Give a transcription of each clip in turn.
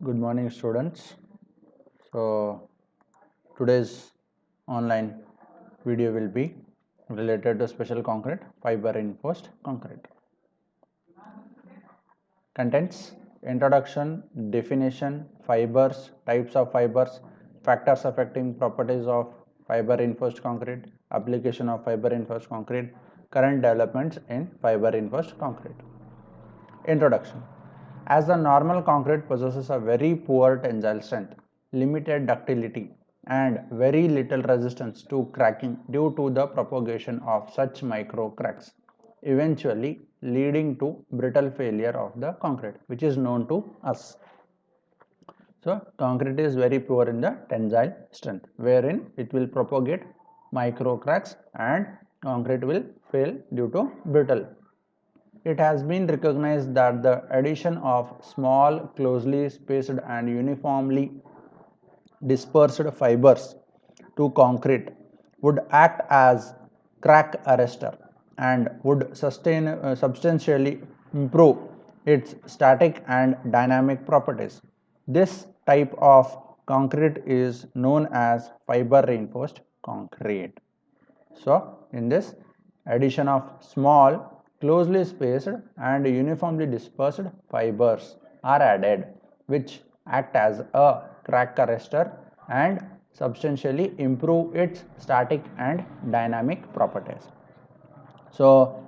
Good morning, students. So, today's online video will be related to special concrete, fiber reinforced concrete. Contents: introduction, definition, fibers, types of fibers, factors affecting properties of fiber reinforced concrete, application of fiber reinforced concrete, current developments in fiber reinforced concrete. Introduction. As the normal concrete possesses a very poor tensile strength, limited ductility, and very little resistance to cracking due to the propagation of such micro cracks, eventually leading to brittle failure of the concrete, which is known to us. So, concrete is very poor in the tensile strength, wherein it will propagate micro cracks and concrete will fail due to brittle. It has been recognized that the addition of small, closely spaced and uniformly dispersed fibers to concrete would act as crack arrestor and would substantially improve its static and dynamic properties. This type of concrete is known as fiber reinforced concrete. So, in this, addition of small, closely spaced and uniformly dispersed fibers are added, which act as a crack arrestor and substantially improve its static and dynamic properties. So,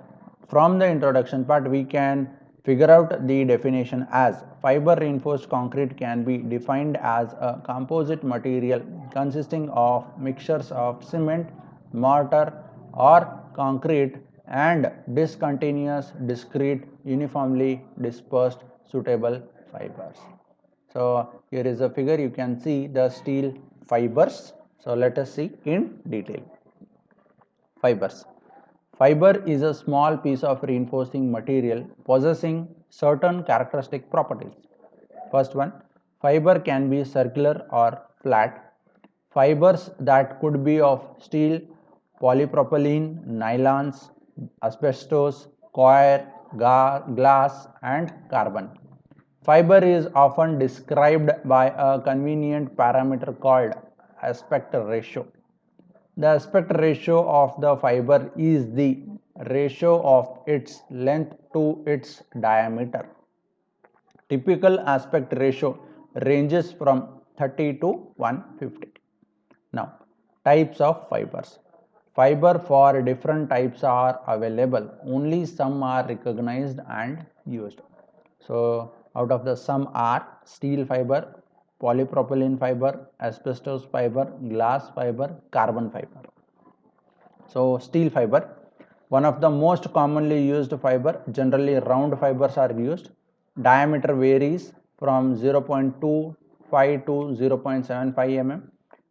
from the introduction part, we can figure out the definition as fiber reinforced concrete can be defined as a composite material consisting of mixtures of cement, mortar, or concrete and discontinuous, discrete, uniformly dispersed suitable fibers. So, here is a figure, you can see the steel fibers. So, let us see in detail. Fibers. Fiber is a small piece of reinforcing material possessing certain characteristic properties. First one, fiber can be circular or flat. Fibers that could be of steel, polypropylene, nylons, asbestos, coir, glass and carbon. Fiber is often described by a convenient parameter called aspect ratio. The aspect ratio of the fiber is the ratio of its length to its diameter. Typical aspect ratio ranges from 30 to 150. Now, types of fibers. Fiber for different types are available. Only some are recognized and used. So, out of the some are steel fiber, polypropylene fiber, asbestos fiber, glass fiber, carbon fiber. So, steel fiber, one of the most commonly used fiber, generally round fibers are used. Diameter varies from 0.25 to 0.75 mm.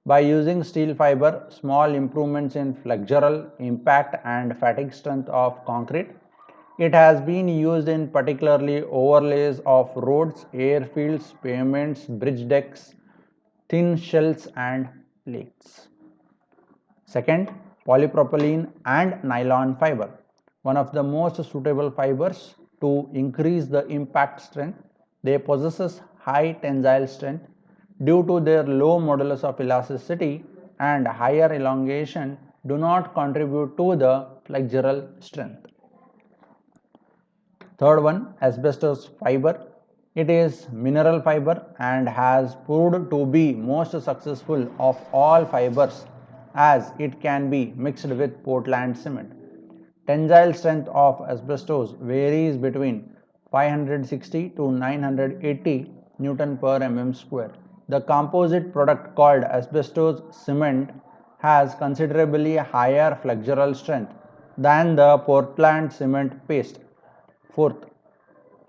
By using steel fiber, small improvements in flexural, impact and fatigue strength of concrete. It has been used in particularly overlays of roads, airfields, pavements, bridge decks, thin shells and lakes. Second, polypropylene and nylon fiber, one of the most suitable fibers to increase the impact strength. They possess high tensile strength due to their low modulus of elasticity and higher elongation do not contribute to the flexural strength. Third one, asbestos fiber. It is mineral fiber and has proved to be most successful of all fibers as it can be mixed with Portland cement. Tensile strength of asbestos varies between 560 to 980 Newton per mm square. The composite product called asbestos cement has considerably higher flexural strength than the Portland cement paste. Fourth,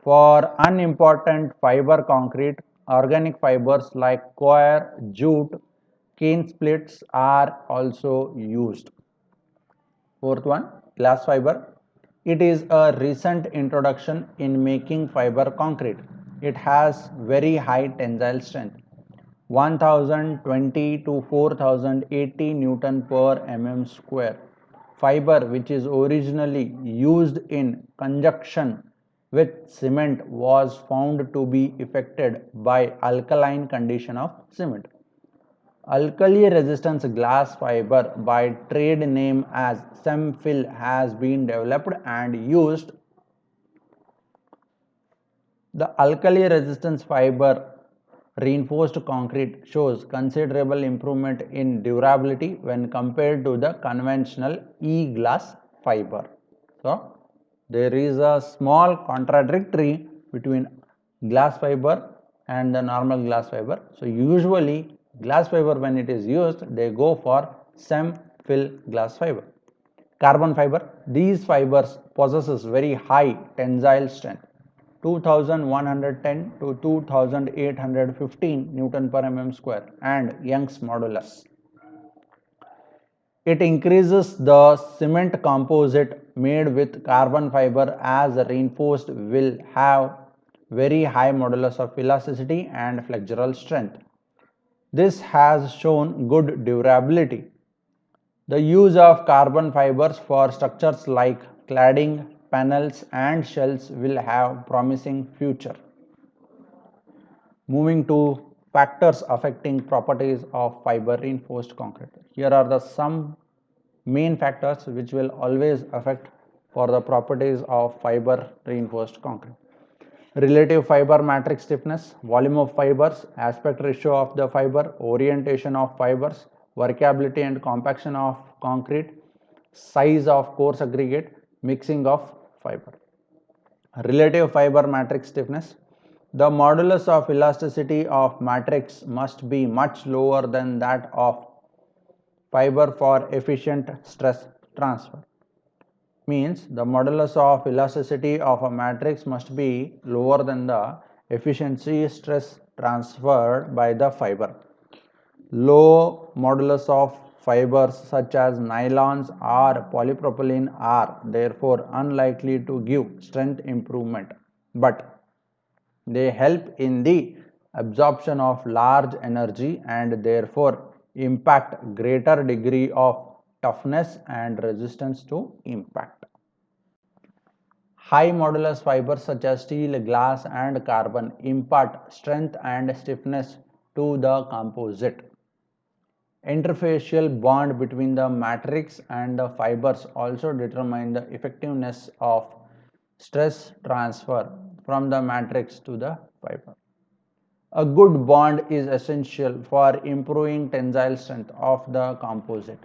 for unimportant fiber concrete, organic fibers like coir, jute, cane splits are also used. Fourth one, glass fiber. It is a recent introduction in making fiber concrete. It has very high tensile strength, 1020 to 4080 Newton per mm square. Fiber which is originally used in conjunction with cement was found to be affected by alkaline condition of cement. Alkali resistance glass fiber by trade name as Semfill has been developed and used. The alkali resistance fiber reinforced concrete shows considerable improvement in durability when compared to the conventional e-glass fiber. So, there is a small contradictory between glass fiber and the normal glass fiber. So, usually glass fiber, when it is used, they go for sem-fill glass fiber. Carbon fiber, these fibers possesses very high tensile strength, 2110 to 2815 Newton per mm square, and Young's modulus. It increases the cement composite made with carbon fiber as reinforced will have very high modulus of elasticity and flexural strength. This has shown good durability. The use of carbon fibers for structures like cladding, panels and shells will have promising future. Moving to factors affecting properties of fiber reinforced concrete. Here are the some main factors which will always affect for the properties of fiber reinforced concrete. Relative fiber matrix stiffness, volume of fibers, aspect ratio of the fiber, orientation of fibers, workability and compaction of concrete, size of coarse aggregate, mixing of fiber. Relative fiber matrix stiffness. The modulus of elasticity of matrix must be much lower than that of fiber for efficient stress transfer. Means the modulus of elasticity of a matrix must be lower than the efficiency stress transferred by the fiber. Low modulus of fibers such as nylons or polypropylene are therefore unlikely to give strength improvement, but they help in the absorption of large energy and therefore impact greater degree of toughness and resistance to impact. High modulus fibers such as steel, glass and carbon impart strength and stiffness to the composite. Interfacial bond between the matrix and the fibers also determine the effectiveness of stress transfer from the matrix to the fiber. A good bond is essential for improving tensile strength of the composite.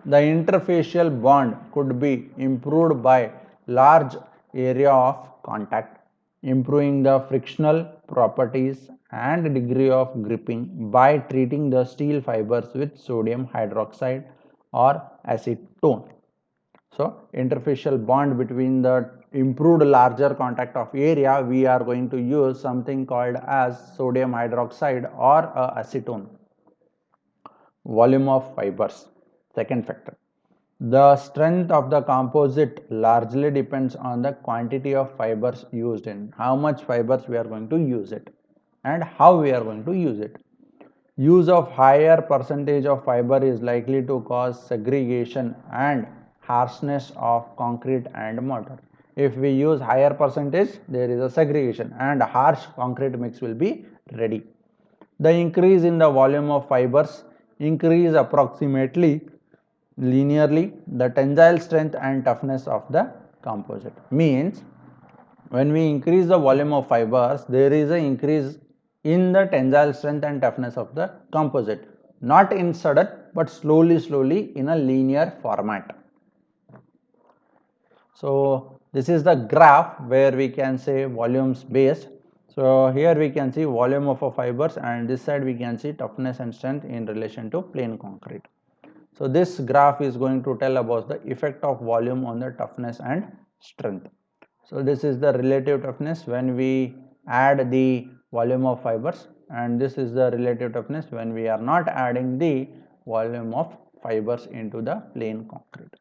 The interfacial bond could be improved by large area of contact, improving the frictional properties and degree of gripping by treating the steel fibers with sodium hydroxide or acetone. So, interfacial bond between the improved larger contact of area, we are going to use something called as sodium hydroxide or acetone. Volume of fibers, second factor. The strength of the composite largely depends on the quantity of fibers used in, how much fibers we are going to use it and how we are going to use it. Use of higher percentage of fiber is likely to cause segregation and harshness of concrete and mortar. If we use higher percentage, there is a segregation and harsh concrete mix will be ready. The increase in the volume of fibers increase approximately linearly the tensile strength and toughness of the composite. Means when we increase the volume of fibers, there is an increase in the tensile strength and toughness of the composite, not in sudden but slowly in a linear format. So this is the graph where we can say volumes based. So here we can see volume of a fibers and this side we can see toughness and strength in relation to plain concrete. So this graph is going to tell about the effect of volume on the toughness and strength. So this is the relative toughness when we add the volume of fibers and this is the relative toughness when we are not adding the volume of fibers into the plain concrete.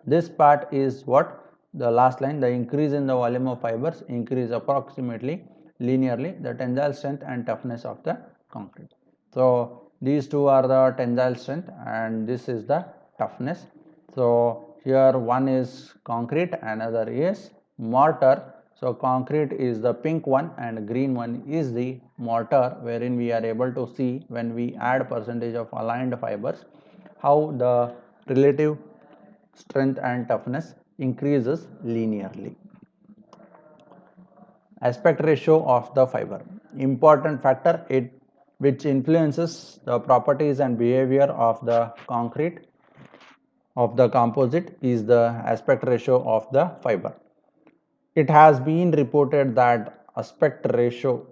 This part is what the last line, the increase in the volume of fibers increase approximately linearly the tensile strength and toughness of the concrete. So these two are the tensile strength and this is the toughness. So here one is concrete, another is mortar. So concrete is the pink one and green one is the mortar, wherein we are able to see when we add percentage of aligned fibers how the relative strength and toughness increases linearly. Aspect ratio of the fiber, important factor which influences the properties and behavior of the concrete of the composite is the aspect ratio of the fiber. It has been reported that aspect ratio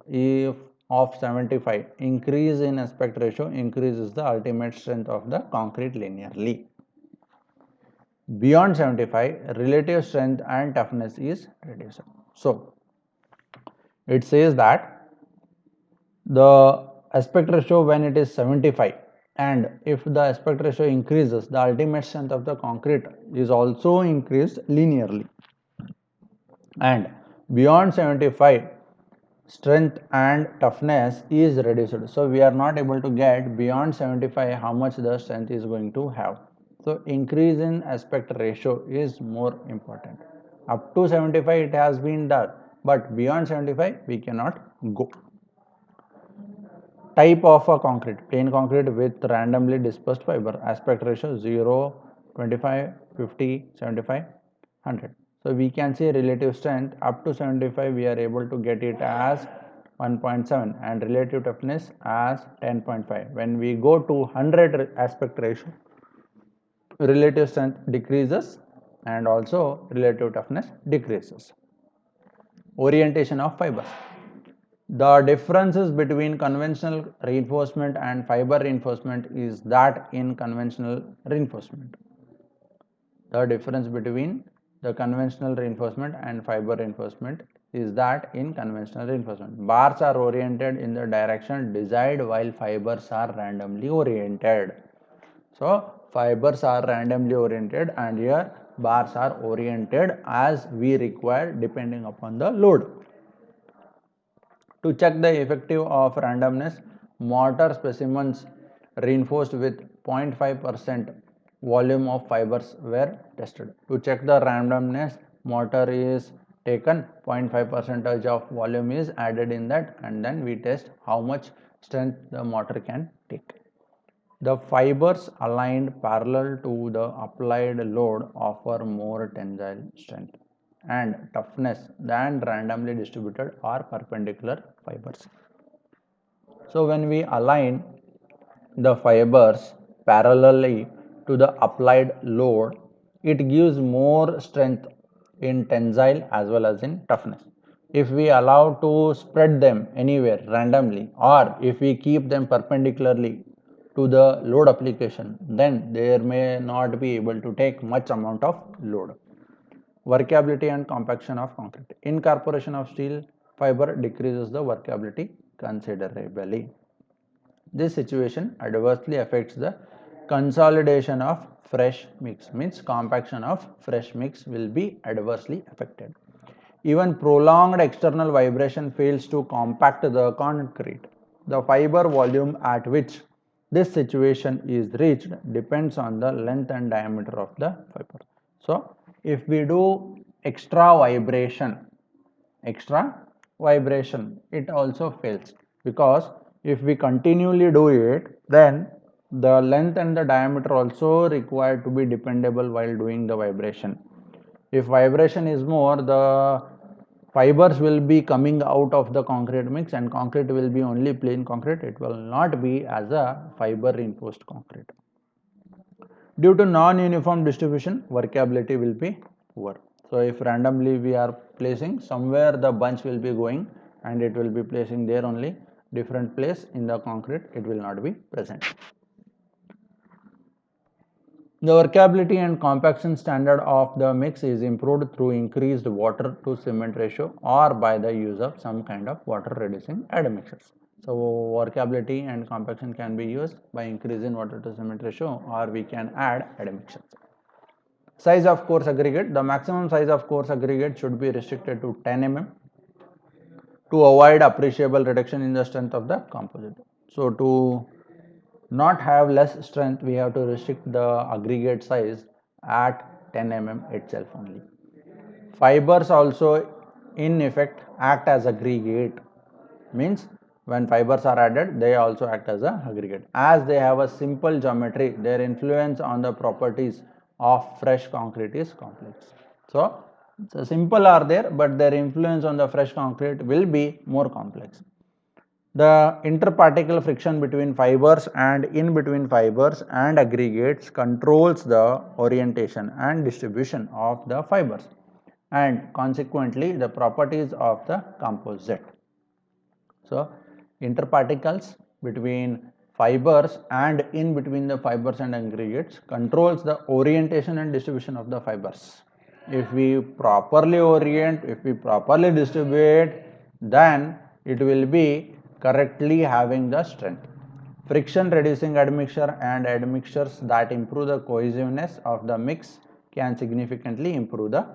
of 75, increase in aspect ratio increases the ultimate strength of the concrete linearly. Beyond 75, relative strength and toughness is reduced. So it says that the aspect ratio when it is 75, and if the aspect ratio increases, the ultimate strength of the concrete is also increased linearly. And beyond 75, strength and toughness is reduced. So we are not able to get beyond 75 how much the strength is going to have. So increase in aspect ratio is more important. Up to 75 it has been done, but beyond 75 we cannot go. Type of a concrete, plain concrete with randomly dispersed fiber, aspect ratio 0, 25, 50, 75, 100. So we can say relative strength up to 75 we are able to get it as 1.7 and relative toughness as 10.5. When we go to 100 aspect ratio, relative strength decreases and also relative toughness decreases. Orientation of fibers. The differences between conventional reinforcement and fiber reinforcement is that in conventional reinforcement. The difference between the conventional reinforcement and fiber reinforcement is that in conventional reinforcement. Bars are oriented in the direction desired while fibers are randomly oriented. So fibers are randomly oriented and here bars are oriented as we require depending upon the load. To check the effective of randomness, mortar specimens reinforced with 0.5% volume of fibers were tested. To check the randomness, mortar is taken, 0.5% of volume is added in that, and then we test how much strength the mortar can take. The fibers aligned parallel to the applied load offer more tensile strength and toughness than randomly distributed or perpendicular fibers. So when we align the fibers parallelly to the applied load, it gives more strength in tensile as well as in toughness. If we allow to spread them anywhere randomly, or if we keep them perpendicularly to the load application, then they may not be able to take much amount of load. Workability and compaction of concrete. Incorporation of steel fiber decreases the workability considerably. This situation adversely affects the consolidation of fresh mix, means compaction of fresh mix will be adversely affected. Even prolonged external vibration fails to compact the concrete. The fiber volume at which this situation is reached depends on the length and diameter of the fiber. So if we do extra vibration, it also fails, because if we continually do it, then the length and the diameter also required to be dependable while doing the vibration. If vibration is more, the fibers will be coming out of the concrete mix and concrete will be only plain concrete. It will not be as a fiber reinforced concrete. Due to non-uniform distribution, workability will be poor. So if randomly we are placing, somewhere the bunch will be going and it will be placing there only, different place in the concrete it will not be present. The workability and compaction standard of the mix is improved through increased water to cement ratio or by the use of some kind of water reducing admixtures. So workability and compaction can be used by increasing water to cement ratio, or we can add admixtures. Size of coarse aggregate. The maximum size of coarse aggregate should be restricted to 10 mm to avoid appreciable reduction in the strength of the composite. So to not have less strength, we have to restrict the aggregate size at 10 mm itself only. Fibers also in effect act as aggregate, means when fibers are added they also act as a aggregate. As they have a simple geometry, their influence on the properties of fresh concrete is complex. So simple are there, but their influence on the fresh concrete will be more complex. The interparticle friction between fibers and in between fibers and aggregates controls the orientation and distribution of the fibers and consequently the properties of the composite. So, interparticles between fibers and in between the fibers and aggregates controls the orientation and distribution of the fibers. If we properly orient, if we properly distribute, then it will be correctly having the strength. Friction reducing admixture and admixtures that improve the cohesiveness of the mix can significantly improve the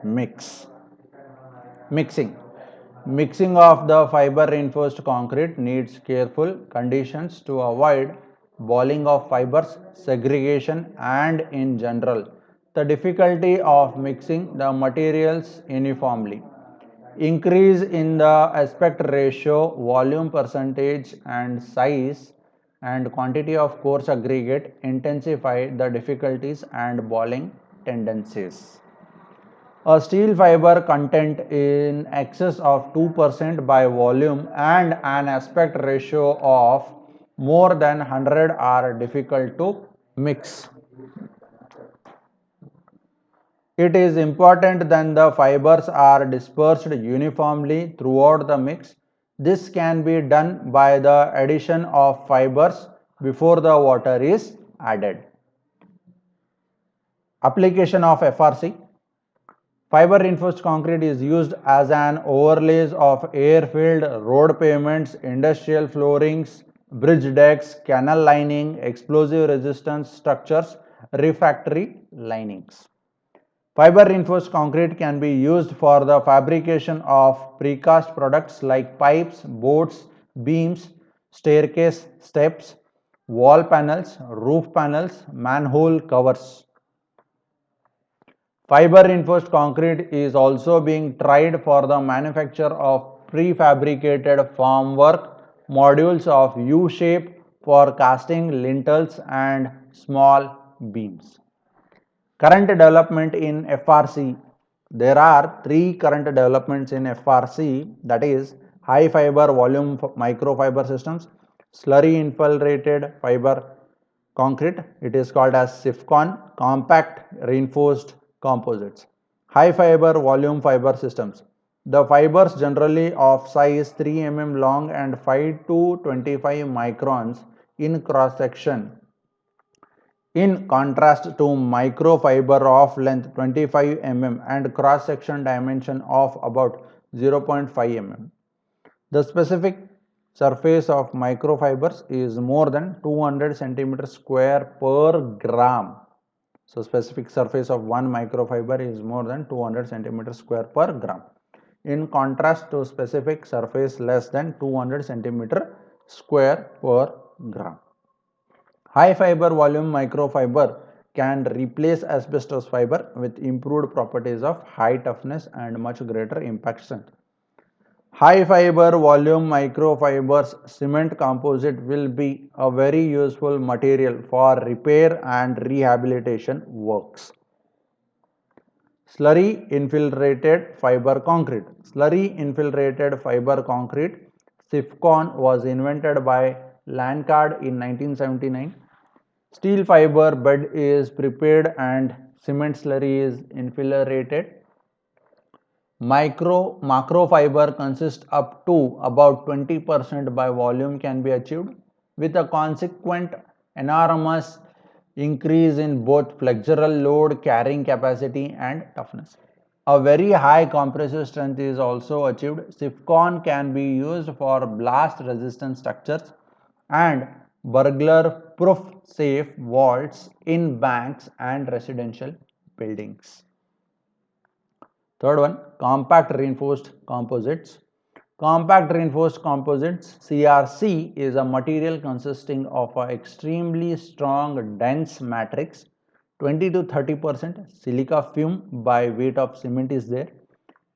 mix. Mixing of the fiber reinforced concrete needs careful conditions to avoid balling of fibers, segregation, and in general, the difficulty of mixing the materials uniformly. Increase in the aspect ratio, volume percentage, and size and quantity of coarse aggregate intensify the difficulties and balling tendencies. A steel fiber content in excess of 2% by volume and an aspect ratio of more than 100 are difficult to mix. It is important that the fibers are dispersed uniformly throughout the mix. This can be done by the addition of fibers before the water is added. Application of FRC. Fiber reinforced concrete is used as an overlays of air-filled road pavements, industrial floorings, bridge decks, canal lining, explosive resistance structures, refractory linings. Fiber reinforced concrete can be used for the fabrication of precast products like pipes, boards, beams, staircase steps, wall panels, roof panels, manhole covers. Fiber reinforced concrete is also being tried for the manufacture of prefabricated formwork modules of U shape for casting lintels and small beams. Current development in FRC. There are three current developments in FRC, that is high fiber volume microfiber systems, slurry infiltrated fiber concrete, it is called as SIFCON, compact reinforced composites. High fiber volume fiber systems. The fibers generally of size 3 mm long and 5 to 25 microns in cross section, in contrast to microfiber of length 25 mm and cross section dimension of about 0.5 mm. The specific surface of microfibers is more than 200 centimeter square per gram. So specific surface of one microfiber is more than 200 centimeter square per gram, in contrast to specific surface less than 200 centimeter square per gram. High fiber volume microfiber can replace asbestos fiber with improved properties of high toughness and much greater impact strength. High fiber volume microfibers cement composite will be a very useful material for repair and rehabilitation works. Slurry infiltrated fiber concrete. Slurry infiltrated fiber concrete SIFCON was invented by Lancard in 1979. Steel fiber bed is prepared and cement slurry is infiltrated. Macrofiber consists up to about 20% by volume can be achieved with a consequent enormous increase in both flexural load carrying capacity and toughness. A very high compressive strength is also achieved. SIFCON can be used for blast resistant structures and burglar proof safe vaults in banks and residential buildings. Third one, compact reinforced composites. Compact reinforced composites CRC is a material consisting of an extremely strong dense matrix, 20 to 30% silica fume by weight of cement is there,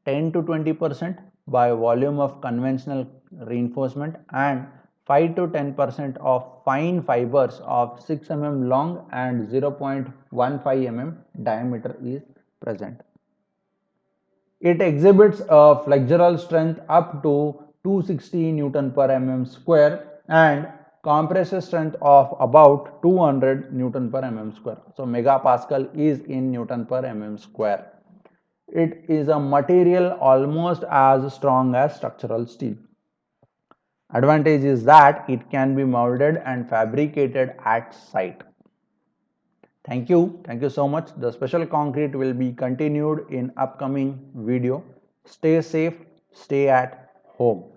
10 to 20% by volume of conventional reinforcement, and 5 to 10% of fine fibers of 6 mm long and 0.15 mm diameter is present. It exhibits a flexural strength up to 260 Newton per mm square and compressive strength of about 200 Newton per mm square. So megapascal is in Newton per mm square. It is a material almost as strong as structural steel. Advantage is that it can be molded and fabricated at site. Thank you. Thank you so much. The special concrete will be continued in upcoming video. Stay safe, stay at home.